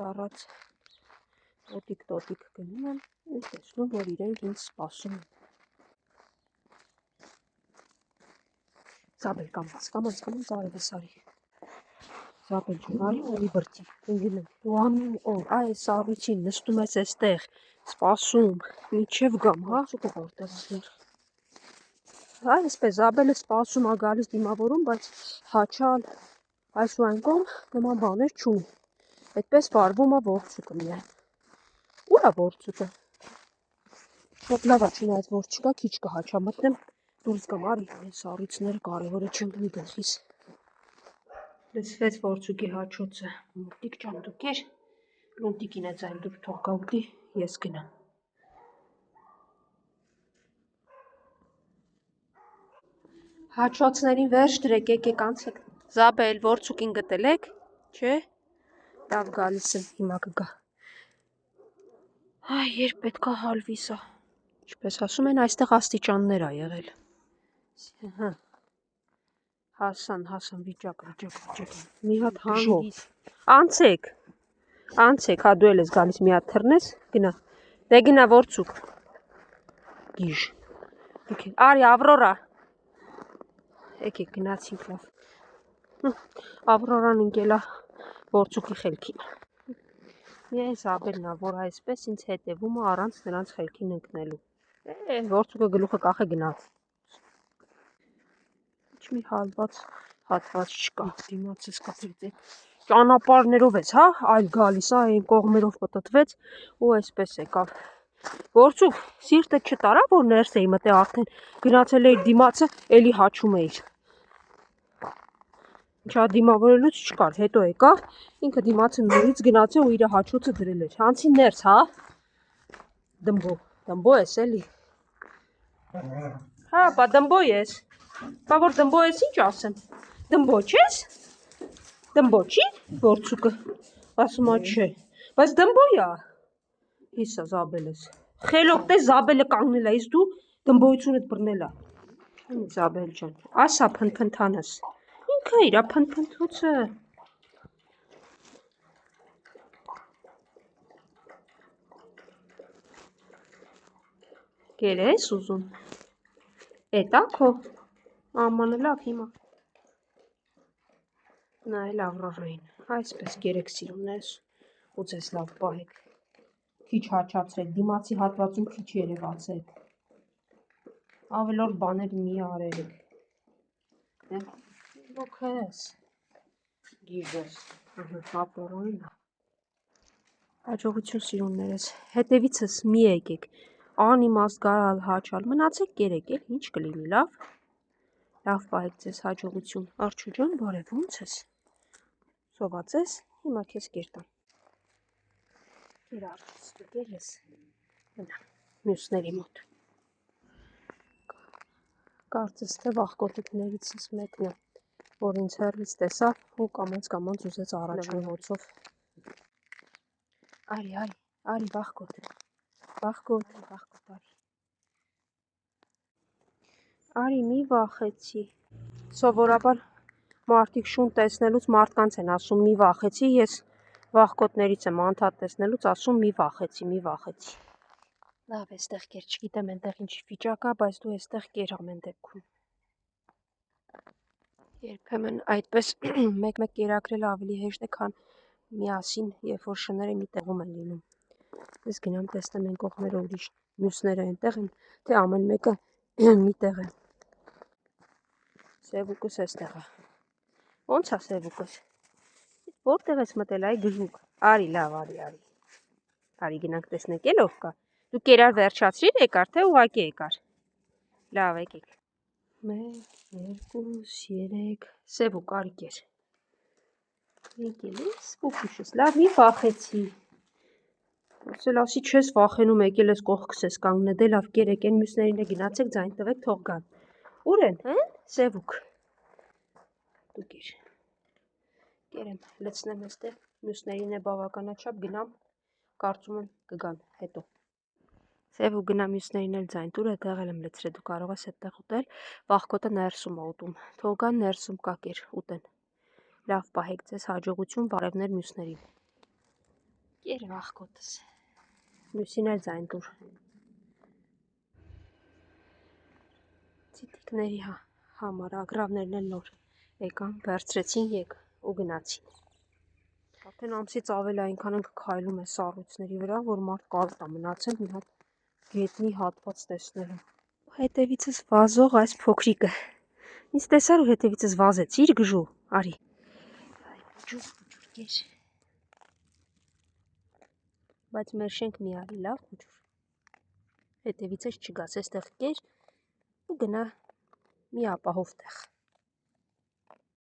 առած տոտիկ գնում եմ ու տեսնում, որ իրենք ինձ սպասում են։ Զաբել կամաց արևս արի։ Զաբել ջան, արի ու մի բրդի։ Ընկնում։ Ու ամեն օր այս առիթին նստում ես այստեղ, սպասում, մինչև գամ, հա, շուտով որտեղ ես։ Այսպես Զաբելը սպասում է գալիս դիմավորում, բայց հաչալ այս ու այն կողմ նման բաներ չունի։ Այդպես վարվում է որցուկը միայն։ Ուր է որցուկը։ Շատ լավ է, չնայած որ չկա, քիչ կհաչա, մտնեմ դուրս գամ, արի, այս առիթները կարևորը չեմ դնի գլխիս։ Լսվեց որցուկի հաչոցը, մոտիկ ջան դու կեր, լունտիկին է ձայն դուր թող գա ուտի, ես գնամ։ Հաչոցներին վերջ դրեք, եկեք անցեք։ Զաբել, որցուկին գտել եք, չէ, լավ գալիս եմ, հիմա կգա։ Այ, երբ պետք է հալվի սա, ինչպես ասում են, այստեղ աստիճաններ ա եղել։ Հասան, վիճակ, մի հատ հանգով, անցեք, հա դու էլ ես գալիս մի հատ թռնես, գնա, դե գնա որցուկ, գիժ, արի Ավրորա, եկեք գնացինք լավ, Ավրորան ընկելա որցուկի խելքին, միայն Զաբելն ա, որ այսպես ինձ հետևում է առանց նրանց խելքին ընկնելու, որցուկը գլուխը կախ է գնաց, մի հալված հատված չկա, դիմացս կապրիտ է, ճանապարներով ես, հա, այլ գալիս, այն կողմերով պտտվեց ու այսպես եկավ, որցուկ, սիրտը չտարա, որ ներս էի մտե արդեն, գնացել էիր դիմացը, էլի հաչում էիր, ինչա դիմավորելուց չկար, հետո եկա, ինքը դիմացը նորից գնացե ու իր հաչոցը դրել էր, հանցի ներս, հա, դմբո ես էլի, հա, բա դմբո ես, բա որ դմբո ես ինչ ասեմ, դմբո չես, դմբո չի որցուկը, ասում ա չէ, բայց դմբո յա, հիսա Զաբելես, խելոք տես Զաբելը կանգնել ա, իս դու դմբոյությունդ բռնել ա, Զաբել ջան, ասա փնփնթանս, ինքը իրա փնփնթոցը, կեր ես ուզում, էտա քո, ամանը լավ հիմա, նայել Ավրորային, այսպես գերեք սիրուններս ու ձեզ լավ պահեք, քիչ հաչացրեք, դիմացի հատվածում քիչ երևացեք, ավելորդ բաներ մի արեք, ոք ես, գիժես, Ավրորային, հաջողություն սիրուններս, հետևիցս մի եկեք, անիմաստ գարալ հաչալ, մնացեք գերեք, ինչ կլինի, լավ պահեք ձեզ հաջողություն, Արջու ջան, բարև, ոնց ես, սոված ես, հիմա քեզ կերտամ, կեր Արջուս, դու կեր ես, մյուսների մոտ, կարծես թե վախկոտիկներիցս մեկն է, որ ինձ հեռվից տեսավ ու կամենց ուզեց առաջնորդով, արի վախկոտ, արի մի վախեցի, սովորաբար մարդիկ շուն տեսնելուց մարդկանց են ասում մի վախեցի, ես վախկոտներից եմ անդադ տեսնելուց ասում մի վախեցի, լավ էստեղ կեր, չգիտեմ ենտեղ ինչ վիճակ ա, բայց դու էստեղ կեր ամեն դեպքում, երբեմն այդպես մեկ կերակրել ավելի հեշտ է, քան միասին, երբ որ շները մի տեղում են լինում, ես գնամ տեսնեմ են կողմերը ուրիշ մյուսները ենտեղ են, թե ամեն մեկը մի տեղ է, Սևուկս էստեղ է, ոնց է Սևուկս, որտեղ ես մտել այ գժուկ, արի լավ, արի գնանք տեսնենք էլ ով կա, դու կերար վերջացրիր եկար, թե ուղակի եկար, լավ եկեք, 1, 2, 3, Սևուկ արի կեր, եկել ես, պուպուշս, լավ մի վախեցի, ասել ասի չես վախենում եկել ես կողքս ես կանգնել, դե լավ կերեք են մյուսներին է գնացեք ձայն տվեք թող գան, ուր են, Սևուկ, դու կեր, կերեմ, լցնեմ էստեղ, մյուսներին է բավականաչափ գնամ, կարծում եմ կգան հետո, Սևուկ գնա մյուսներին էլ ձայն տուր, այդտեղ եմ լցրել, դու կարող ես այդտեղ ուտել, վախկոտը ներսում է ուտում, թող գան ներսում կա կեր ուտեն, լավ պահեք ձեզ հաջողություն, բարևներ մյուսներին, Կեր վախկոտս։ Լուսին էլ ձայն տուր։ Ցիտիկների համար ագրավներն էլ նոր եկան, վերցրեցին ու գնացին։ Արդեն ամսից ավել այնքան ենք քայլում է սառույցների վրա, որ մարդ կարոտ է մնացել մի հատ գետնի հատված տեսնելու։ Հետևիցս վազող այս փոքրիկը։ Ինձ տեսար ու հետևիցս վազեցիր գժու, արի։ Ջուր կեր։ Բայց մեր շենք մի արի լավ ջուր։ Հետևիցս չգաս, այստեղ կեր ու գնա մի ապահով տեղ։